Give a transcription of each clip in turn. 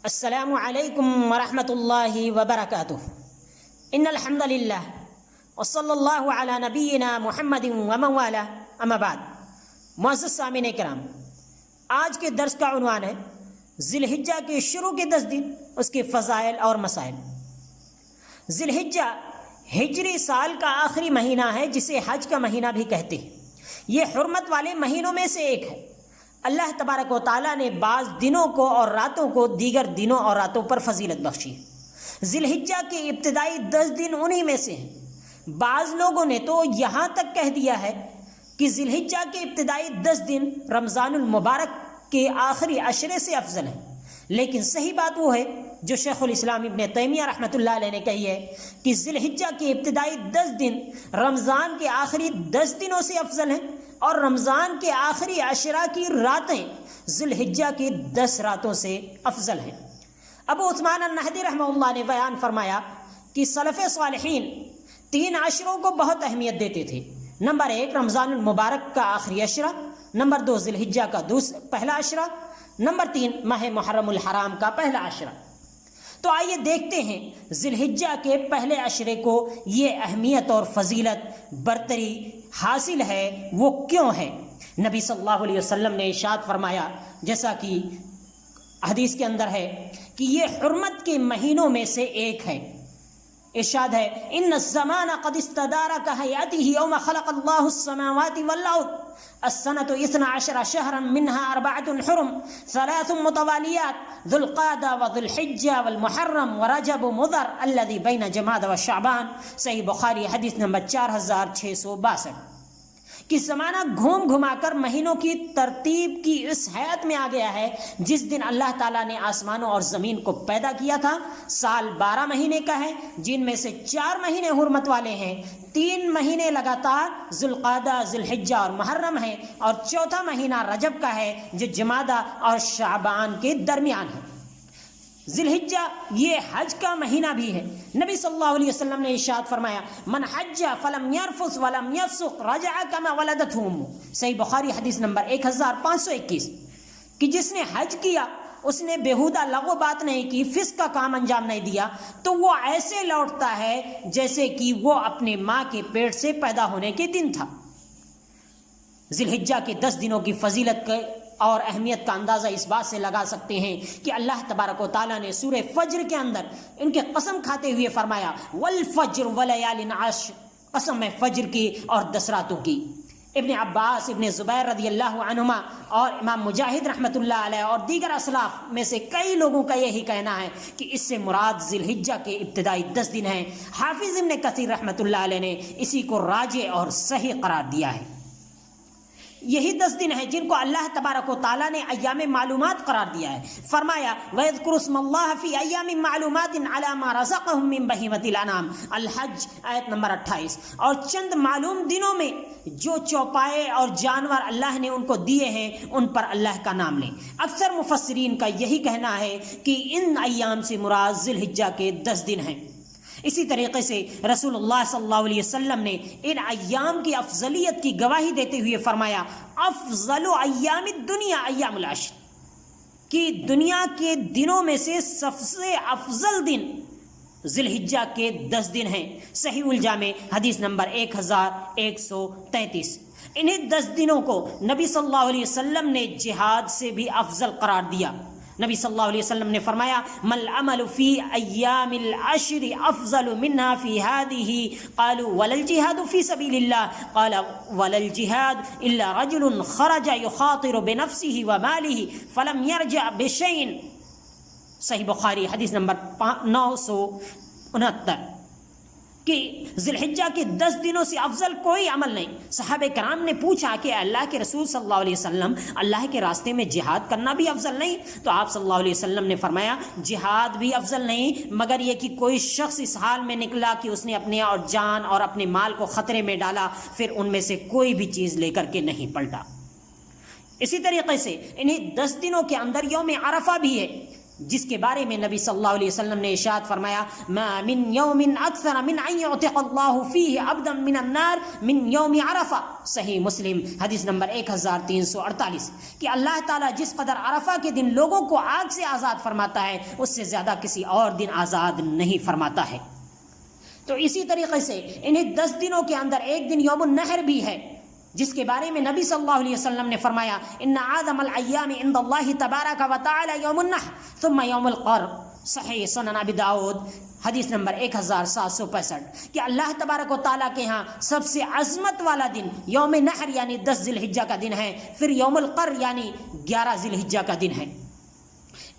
السلام علیکم ورحمۃ اللہ وبرکاتہ۔ ان الحمد للہ وصلی اللہ علی نبینا محمد ومن والہ، اما بعد۔ معزز سامعین کرام، آج کے درس کا عنوان ہے ذی الحجہ کے شروع کے 10 دن، اس کے فضائل اور مسائل۔ ذی الحجہ ہجری سال کا آخری مہینہ ہے، جسے حج کا مہینہ بھی کہتے ہیں۔ یہ حرمت والے مہینوں میں سے ایک ہے۔ اللہ تبارک و تعالیٰ نے بعض دنوں کو اور راتوں کو دیگر دنوں اور راتوں پر فضیلت بخشی ہے۔ ذی الحجہ کے ابتدائی 10 دن انہی میں سے ہیں۔ بعض لوگوں نے تو یہاں تک کہہ دیا ہے کہ ذی الحجہ کے ابتدائی 10 دن رمضان المبارک کے آخری عشرے سے افضل ہیں، لیکن صحیح بات وہ ہے جو شیخ الاسلام ابن تیمیہ رحمۃ اللہ علیہ نے کہی ہے کہ ذی الحجہ کے ابتدائی 10 دن رمضان کے آخری 10 دنوں سے افضل ہیں، اور رمضان کے آخری عشرہ کی راتیں ذی الحجہ کی 10 راتوں سے افضل ہیں۔ ابو عثمان النہدی رحمہ اللہ نے بیان فرمایا کہ سلف صالحین 3 عشروں کو بہت اہمیت دیتے تھے۔ نمبر 1 رمضان المبارک کا آخری عشرہ، نمبر 2 ذی الحجہ کا پہلا عشرہ، نمبر 3 ماہ محرم الحرام کا پہلا عشرہ۔ تو آئیے دیکھتے ہیں ذی الحجہ کے پہلے عشرے کو یہ اہمیت اور فضیلت برتری حاصل ہے، وہ کیوں ہے۔ نبی صلی اللہ علیہ وسلم نے ارشاد فرمایا، جیسا کہ حدیث کے اندر ہے، کہ یہ حرمت کے مہینوں میں سے ایک ہے۔ ارشاد ہے، ان الزمان قد استدار كهيئته يوم خلق الله السماوات والارض السنة 12 شهرا منها 4 حرم 3 متواليات ذو القعدة وذو الحجة والمحرم ورجب مضر الذي بين جمادى وشعبان۔ صحیح بخاری حدیث نمبر 4662۔ کہ زمانہ گھوم گھما کر مہینوں کی ترتیب کی اس حیات میں آ گیا ہے جس دن اللہ تعالیٰ نے آسمانوں اور زمین کو پیدا کیا تھا۔ سال 12 مہینے کا ہے، جن میں سے 4 مہینے حرمت والے ہیں، 3 مہینے لگاتار ذو القعدہ، ذی الحجہ اور محرم ہیں، اور 4تھا مہینہ رجب کا ہے جو جمادہ اور شعبان کے درمیان ہے۔ ذی الحجہ یہ حج کا مہینہ بھی ہے۔ نبی صلی اللہ علیہ وسلم نے ارشاد فرمایا، من حج فلم يرفث ولم يفسق رجع كما ولدته امه۔ صحیح بخاری حدیث نمبر 1521، کہ جس نے حج کیا، اس نے بیہودہ لغو بات نہیں کی، فسق کا کام انجام نہیں دیا، تو وہ ایسے لوٹتا ہے جیسے کہ وہ اپنے ماں کے پیٹ سے پیدا ہونے کے دن تھا۔ ذی الحجہ کے 10 دنوں کی فضیلت اور اہمیت کا اندازہ اس بات سے لگا سکتے ہیں کہ اللہ تبارک و تعالیٰ نے سورہ فجر کے اندر ان کے قسم کھاتے ہوئے فرمایا، والفجر ولیال عشر، قسم ہے فجر کی اور 10 راتوں کی۔ ابن عباس، ابن زبیر رضی اللہ عنہما اور امام مجاہد رحمۃ اللہ علیہ اور دیگر اسلاف میں سے کئی لوگوں کا یہی کہنا ہے کہ اس سے مراد ذی الحجہ کے ابتدائی 10 دن ہیں۔ حافظ ابن کثیر رحمۃ اللہ علیہ نے اسی کو راجح اور صحیح قرار دیا ہے۔ یہی 10 دن ہیں جن کو اللہ تبارک و تعالیٰ نے ایام معلومات قرار دیا ہے۔ فرمایا، وَيَذْكُرُ اسْمَ اللَّهِ فِي أَيَّامٍ مَّعْلُومَاتٍ عَلَىٰ مَا رَزَقَهُم مِّن بَهِيمَةِ الْأَنْعَامِ۔ الحج آیت نمبر 28۔ اور چند معلوم دنوں میں جو چوپائے اور جانور اللہ نے ان کو دیے ہیں، ان پر اللہ کا نام لیں۔ اکثر مفسرین کا یہی کہنا ہے کہ ان ایام سے مراد ذی الحجہ کے 10 دن ہیں۔ اسی طریقے سے رسول اللہ صلی اللہ علیہ وسلم نے ان ایام کی افضلیت کی گواہی دیتے ہوئے فرمایا، افضل ایام الدنیا ایام العشر، کہ دنیا کے دنوں میں سے سب سے افضل دن ذی الحجہ کے 10 دن ہیں۔ صحیح الجامع حدیث نمبر 1133۔ انہیں 10 دنوں کو نبی صلی اللہ علیہ وسلم نے جہاد سے بھی افضل قرار دیا۔ نبی صلی اللہ علیہ وسلم نے فرمایا، مل عمل فی ایام العشر افضل منها فی هذه، قالوا ولا الجهاد فی سبیل اللہ، قال ولا الجهاد الا رجل خرج یخاطر بنفسه وماله فلم یرجع بشیء۔ صحیح بخاری حدیث نمبر 969، کہ ذی الحجہ کے 10 دنوں سے افضل کوئی عمل نہیں۔ صحابہ کرام نے پوچھا کہ اللہ کے رسول صلی اللہ علیہ وسلم، اللہ کے راستے میں جہاد کرنا بھی افضل نہیں؟ تو آپ صلی اللہ علیہ وسلم نے فرمایا، جہاد بھی افضل نہیں، مگر یہ کہ کوئی شخص اس حال میں نکلا کہ اس نے اپنے اور جان اور اپنے مال کو خطرے میں ڈالا، پھر ان میں سے کوئی بھی چیز لے کر کے نہیں پلٹا۔ اسی طریقے سے انہیں 10 دنوں کے اندر یوم عرفہ بھی ہے۔ جس کے بارے میں نبی صلی اللہ علیہ وسلم نے ارشاد فرمایا ما من یوم اکثر من ان یعتق اللہ فیہ عبدا من النار من یوم عرفہ، صحیح مسلم حدیث نمبر 1348، کہ اللہ تعالیٰ جس قدر عرفہ کے دن لوگوں کو آگ سے آزاد فرماتا ہے اس سے زیادہ کسی اور دن آزاد نہیں فرماتا ہے۔ تو اسی طریقے سے انہیں 10 دنوں کے اندر ایک دن یوم النحر بھی ہے، جس کے بارے میں نبی صلی اللہ علیہ وسلم نے فرمایا ان اعظم الایام عند اللہ تبارک و تعالی یوم النحر ثم یوم القر، صحیح سنن ابی داؤد حدیث نمبر 1765، کہ اللہ تبارک و تعالیٰ کے ہاں سب سے عظمت والا دن یوم نحر یعنی 10 ذی الحجہ کا دن ہے، پھر یوم القر یعنی 11 ذی الحجہ کا دن ہے۔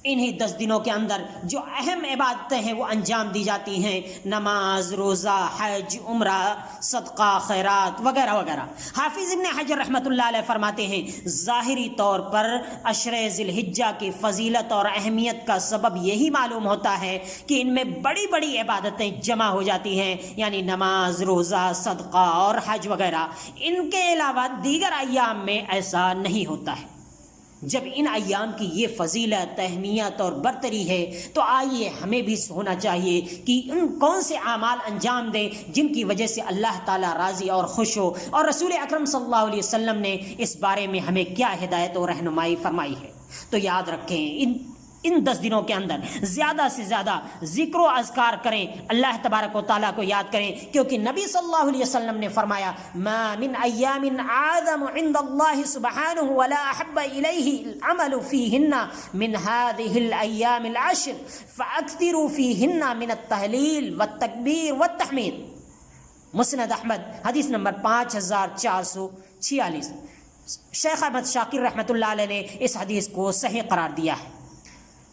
انہی 10 دنوں کے اندر جو اہم عبادتیں ہیں وہ انجام دی جاتی ہیں، نماز، روزہ، حج، عمرہ، صدقہ، خیرات وغیرہ وغیرہ۔ حافظ ابن حجر رحمۃ اللہ علیہ فرماتے ہیں ظاہری طور پر عشرے ذی الحجہ کی فضیلت اور اہمیت کا سبب یہی معلوم ہوتا ہے کہ ان میں بڑی بڑی عبادتیں جمع ہو جاتی ہیں، یعنی نماز، روزہ، صدقہ اور حج وغیرہ۔ ان کے علاوہ دیگر ایام میں ایسا نہیں ہوتا ہے۔ جب ان ایام کی یہ فضیلت، اہمیت اور برتری ہے تو آئیے ہمیں بھی ہونا چاہیے کہ ان کون سے اعمال انجام دیں جن کی وجہ سے اللہ تعالیٰ راضی اور خوش ہو، اور رسول اکرم صلی اللہ علیہ وسلم نے اس بارے میں ہمیں کیا ہدایت اور رہنمائی فرمائی ہے۔ تو یاد رکھیں ان 10 دنوں کے اندر زیادہ سے زیادہ ذکر و اذکار کریں، اللہ تبارک و تعالیٰ کو یاد کریں، کیونکہ نبی صلی اللہ علیہ وسلم نے فرمایا ما من ایام اعظم عند اللہ سبحانہ ولا احب الیہ العمل فیہن من هذه الایام العشر فاکثروا فیہن من التہلیل والتکبیر والتحمید، مسند احمد حدیث نمبر 5446۔ شیخ احمد شاکر رحمۃ اللہ علیہ نے اس حدیث کو صحیح قرار دیا ہے۔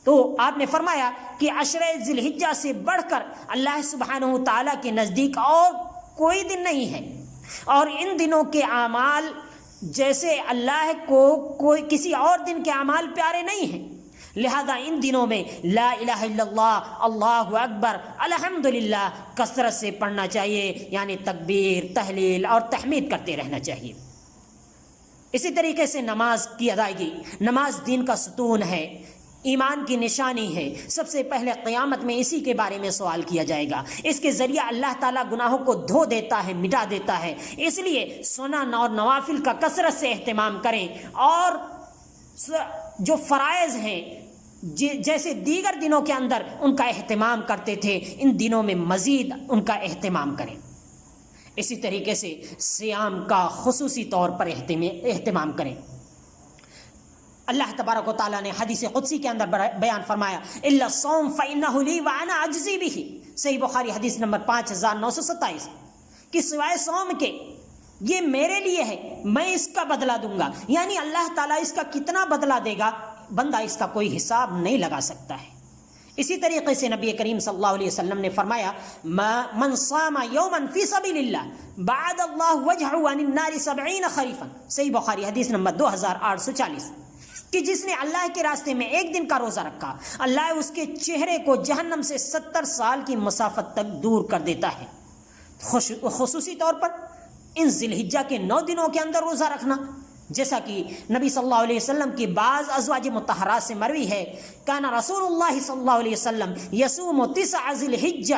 تو آپ نے فرمایا کہ عشرہ ذی الحجہ سے بڑھ کر اللہ سبحانہ تعالیٰ کے نزدیک اور کوئی دن نہیں ہے، اور ان دنوں کے اعمال جیسے اللہ کو کوئی کسی اور دن کے اعمال پیارے نہیں ہیں، لہذا ان دنوں میں لا الہ الا اللہ، اللہ اکبر، الحمدللہ کثرت سے پڑھنا چاہیے، یعنی تکبیر، تحلیل اور تحمید کرتے رہنا چاہیے۔ اسی طریقے سے نماز کی ادائیگی، نماز دین کا ستون ہے، ایمان کی نشانی ہے۔ سب سے پہلے قیامت میں اسی کے بارے میں سوال کیا جائے گا، اس کے ذریعہ اللہ تعالیٰ گناہوں کو دھو دیتا ہے، مٹا دیتا ہے۔ اس لیے سنن اور نوافل کا کثرت سے اہتمام کریں، اور جو فرائض ہیں جیسے دیگر دنوں کے اندر ان کا اہتمام کرتے تھے، ان دنوں میں مزید ان کا اہتمام کریں۔ اسی طریقے سے صیام کا خصوصی طور پر اہتمام کریں۔ اللہ تبارک و تعالیٰ نے حدیث قدسی کے اندر بیان فرمایا الا الصوم فإنه لي وأنا أجزي به، صحیح بخاری حدیث نمبر 5927، کہ سوائے صوم کے یہ میرے لیے ہے، میں اس کا بدلہ دوں گا، یعنی اللہ تعالیٰ اس کا کتنا بدلہ دے گا بندہ اس کا کوئی حساب نہیں لگا سکتا ہے۔ اسی طریقے سے نبی کریم صلی اللہ علیہ وسلم نے فرمایا من صام یوما فی سبیل اللہ بعد اللہ وجہہ عن النار 70 خریفا، صحیح بخاری حدیث نمبر 2840، کہ جس نے اللہ کے راستے میں ایک دن کا روزہ رکھا، اللہ اس کے چہرے کو جہنم سے 70 سال کی مسافت تک دور کر دیتا ہے۔ خصوصی طور پر ان ذی الحجہ کے 9 دنوں کے اندر روزہ رکھنا، جیسا کہ نبی صلی اللہ علیہ وسلم کی بعض ازواج مطہرات سے مروی ہے، کان رسول اللہ صلی اللہ علیہ وسلم یصوم 9 ذی الحجہ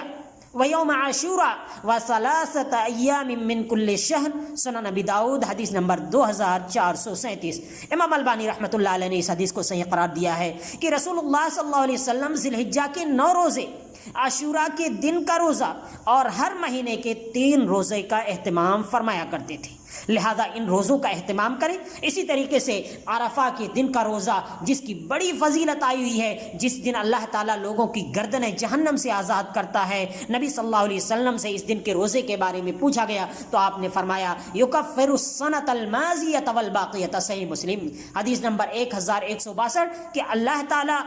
ویوم عاشوراء و3 ایام من کل شہر، سنن ابی داؤد حدیث نمبر 2437۔ امام البانی رحمۃ اللہ علیہ نے اس حدیث کو صحیح قرار دیا ہے کہ رسول اللہ صلی اللہ علیہ وسلم ذی الحجہ کے 9 روزے، عاشوراء کے دن کا روزہ اور ہر مہینے کے 3 روزے کا اہتمام فرمایا کرتے تھے، لہذا ان روزوں کا اہتمام کریں۔ اسی طریقے سے عرفہ کے دن کا روزہ، جس کی بڑی فضیلت آئی ہوئی ہے، جس دن اللہ تعالیٰ لوگوں کی گردنیں جہنم سے آزاد کرتا ہے۔ نبی صلی اللہ علیہ وسلم سے اس دن کے روزے کے بارے میں پوچھا گیا تو آپ نے فرمایا یکفر السنۃ الماضیۃ والباقیۃ، صحیح مسلم حدیث نمبر 1162، کہ اللہ تعالیٰ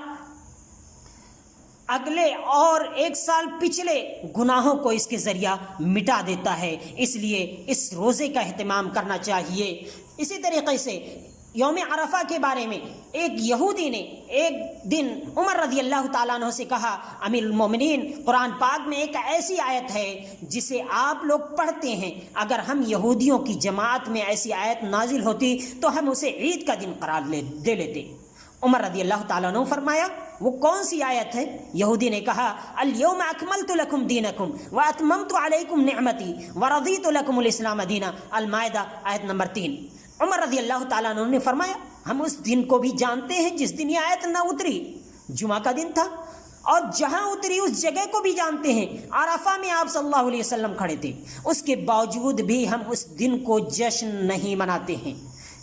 اگلے اور 1 سال پچھلے گناہوں کو اس کے ذریعہ مٹا دیتا ہے، اس لیے اس روزے کا اہتمام کرنا چاہیے۔ اسی طریقے سے یوم عرفہ کے بارے میں ایک یہودی نے ایک دن عمر رضی اللہ تعالیٰ عنہ سے کہا امیر المومنین، قرآن پاک میں ایک ایسی آیت ہے جسے آپ لوگ پڑھتے ہیں، اگر ہم یہودیوں کی جماعت میں ایسی آیت نازل ہوتی تو ہم اسے عید کا دن قرار دے لیتے۔ عمر رضی اللہ تعالیٰ عنہ فرمایا وہ کون سی آیت ہے؟ یہودی نے کہا الیوم اکملت لکم دینکم واتممت علیکم نعمتی ورضیت لکم الاسلام دینا، المائدہ آیت نمبر 3۔ عمر رضی اللہ تعالیٰ عنہ نے فرمایا ہم اس دن کو بھی جانتے ہیں جس دن یہ آیت نہ اتری، جمعہ کا دن تھا، اور جہاں اتری اس جگہ کو بھی جانتے ہیں، عرفہ میں آپ صلی اللہ علیہ وسلم کھڑے تھے، اس کے باوجود بھی ہم اس دن کو جشن نہیں مناتے ہیں۔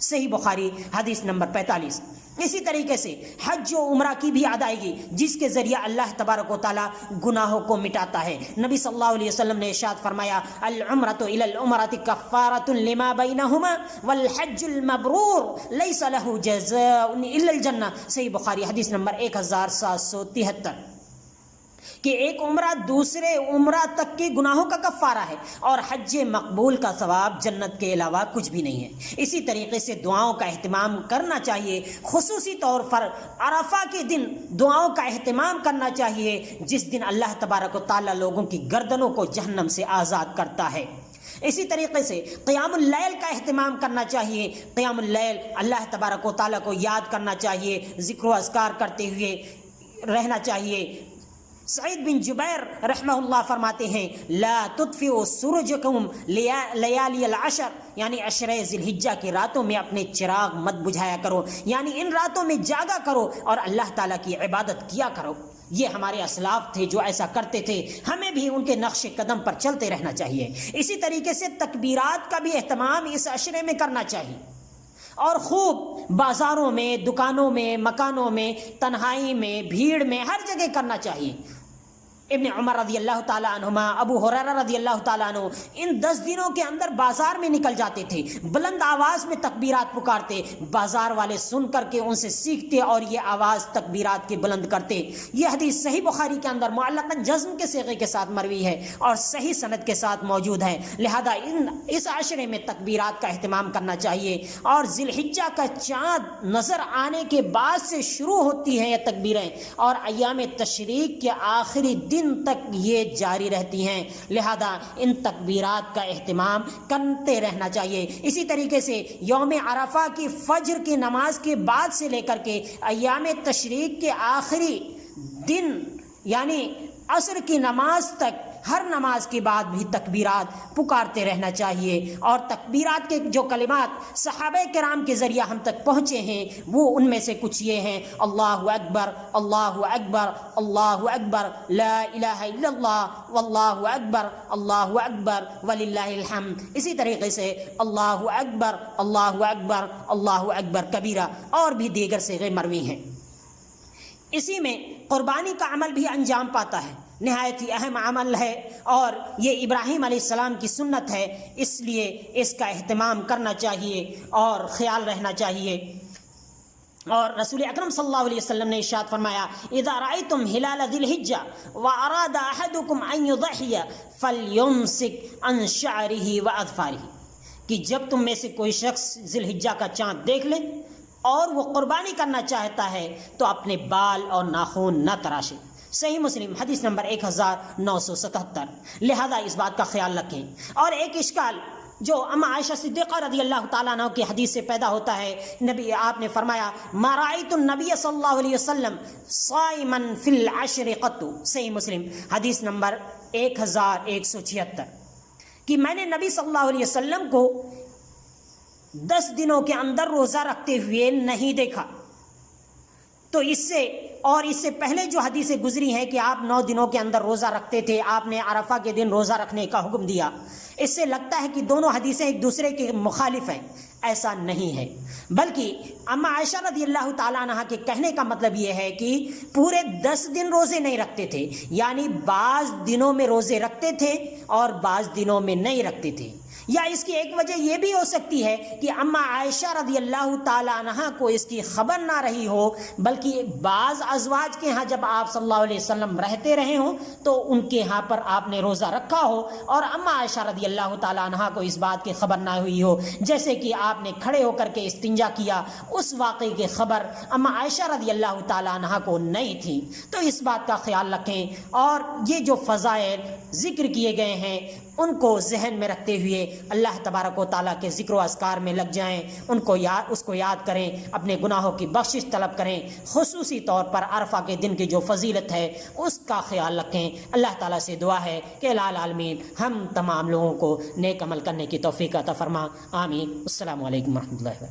صحیح بخاری حدیث نمبر 45۔ اسی طریقے سے حج و عمرہ کی بھی ادائیگی جس کے ذریعہ اللہ تبارک و تعالیٰ گناہوں کو مٹاتا ہے۔ نبی صلی اللہ علیہ وسلم نے ارشاد فرمایا العمرۃ الی العمرۃ کفارۃ لما بینہما والحج المبرور لیس لہ جزاء الا الجنہ، صحیح بخاری حدیث نمبر 1773، کہ ایک عمرہ دوسرے عمرہ تک کے گناہوں کا کفارہ ہے اور حج مقبول کا ثواب جنت کے علاوہ کچھ بھی نہیں ہے۔ اسی طریقے سے دعاؤں کا اہتمام کرنا چاہیے، خصوصی طور پر عرفہ کے دن دعاؤں کا اہتمام کرنا چاہیے جس دن اللہ تبارک و تعالیٰ لوگوں کی گردنوں کو جہنم سے آزاد کرتا ہے۔ اسی طریقے سے قیام اللیل کا اہتمام کرنا چاہیے، قیام اللیل اللہ تبارک و تعالیٰ کو یاد کرنا چاہیے، ذکر و اذکار کرتے ہوئے رہنا چاہیے۔ سعید بن جبیر رحمہ اللہ فرماتے ہیں لا تطفئوا سرجکم لیالی العشر، یعنی عشرہ ذی الحجہ کی راتوں میں اپنے چراغ مت بجھایا کرو، یعنی ان راتوں میں جاگا کرو اور اللہ تعالیٰ کی عبادت کیا کرو۔ یہ ہمارے اسلاف تھے جو ایسا کرتے تھے، ہمیں بھی ان کے نقش قدم پر چلتے رہنا چاہیے۔ اسی طریقے سے تکبیرات کا بھی اہتمام اس عشرے میں کرنا چاہیے، اور خوب بازاروں میں، دکانوں میں، مکانوں میں، تنہائی میں، بھیڑ میں، ہر جگہ کرنا چاہیے۔ ابن عمر رضی اللہ تعالیٰ عنہما، ابو ہریرہ رضی اللہ تعالیٰ عنہ ان 10 دنوں کے اندر بازار میں نکل جاتے تھے، بلند آواز میں تکبیرات پکارتے، بازار والے سن کر کے ان سے سیکھتے اور یہ آواز تکبیرات کی بلند کرتے۔ یہ حدیث صحیح بخاری کے اندر معلقاً جزم کے صیغے کے ساتھ مروی ہے اور صحیح سند کے ساتھ موجود ہے، لہذا اس عشرے میں تکبیرات کا اہتمام کرنا چاہیے۔ اور ذی الحجہ کا چاند نظر آنے کے بعد سے شروع ہوتی ہیں یہ تکبیریں اور ایام تشریق کے آخری دن تک یہ جاری رہتی ہیں، لہذا ان تکبیرات کا اہتمام کرتے رہنا چاہیے۔ اسی طریقے سے یوم عرفہ کی فجر کی نماز کے بعد سے لے کر کے ایام تشریق کے آخری دن یعنی عصر کی نماز تک ہر نماز کے بعد بھی تکبیرات پکارتے رہنا چاہیے۔ اور تکبیرات کے جو کلمات صحابہ کرام کے ذریعہ ہم تک پہنچے ہیں وہ ان میں سے کچھ یہ ہیں: اللہ اکبر، اللہ اکبر، اللہ اکبر، لا الہ الا اللہ، واللہ اکبر، اللہ اکبر وللہ الحمد۔ اسی طریقے سے اللہ اکبر، اللہ اکبر، اللہ اکبر کبیرہ، اور بھی دیگر صیغے مروی ہیں۔ اسی میں قربانی کا عمل بھی انجام پاتا ہے، نہایت ہی اہم عمل ہے اور یہ ابراہیم علیہ السلام کی سنت ہے، اس لیے اس کا اہتمام کرنا چاہیے اور خیال رہنا چاہیے۔ اور رسول اکرم صلی اللہ علیہ وسلم نے ارشاد فرمایا اذا رأيتم ہلال ذی الحجہ واراد احدکم ان یضحی فلیمسک عن شعرہ واظفارہ، کہ جب تم میں سے کوئی شخص ذی الحجہ کا چاند دیکھ لے اور وہ قربانی کرنا چاہتا ہے تو اپنے بال اور ناخن نہ تراشے۔ صحیح مسلم حدیث نمبر 1977۔ لہذا اس بات کا خیال رکھیں۔ اور ایک اشکال جو اما عائشہ صدیقہ رضی اللہ تعالیٰ عنہ کی حدیث سے پیدا ہوتا ہے، آپ نے فرمایا ما رأیت النبی صلی اللہ علیہ وسلم صائما فی العشر قط، صحیح مسلم حدیث نمبر 1176، کہ میں نے نبی صلی اللہ علیہ وسلم کو 10 دنوں کے اندر روزہ رکھتے ہوئے نہیں دیکھا۔ تو اس سے پہلے جو حدیثیں گزری ہیں کہ آپ 9 دنوں کے اندر روزہ رکھتے تھے، آپ نے عرفہ کے دن روزہ رکھنے کا حکم دیا، اس سے لگتا ہے کہ دونوں حدیثیں ایک دوسرے کے مخالف ہیں۔ ایسا نہیں ہے، بلکہ اما عائشہ رضی اللہ تعالیٰ عنہ کے کہنے کا مطلب یہ ہے کہ پورے 10 دن روزے نہیں رکھتے تھے، یعنی بعض دنوں میں روزے رکھتے تھے اور بعض دنوں میں نہیں رکھتے تھے۔ یا اس کی ایک وجہ یہ بھی ہو سکتی ہے کہ اما عائشہ رضی اللہ تعالیٰ عنہ کو اس کی خبر نہ رہی ہو، بلکہ بعض ازواج کے ہاں جب آپ صلی اللہ علیہ وسلم رہتے رہے ہوں تو ان کے ہاں پر آپ نے روزہ رکھا ہو اور اما عائشہ رضی اللہ تعالیٰ عنہ کو اس بات کی خبر نہ ہوئی ہو، جیسے کہ آپ نے کھڑے ہو کر کے استنجا کیا، اس واقعے کی خبر اما عائشہ رضی اللہ تعالیٰ عنہ کو نہیں تھی۔ تو اس بات کا خیال رکھیں۔ اور یہ جو فضائل ذکر کیے گئے ہیں ان کو ذہن میں رکھتے ہوئے اللہ تبارک و تعالیٰ کے ذکر و اذکار میں لگ جائیں، اس کو یاد کریں، اپنے گناہوں کی بخشش طلب کریں، خصوصی طور پر عرفہ کے دن کی جو فضیلت ہے اس کا خیال رکھیں۔ اللہ تعالیٰ سے دعا ہے کہ الہ العالمین ہم تمام لوگوں کو نیک عمل کرنے کی توفیق عطا فرما، آمین۔ السلام علیکم ورحمۃ اللہ وبرکاتہ۔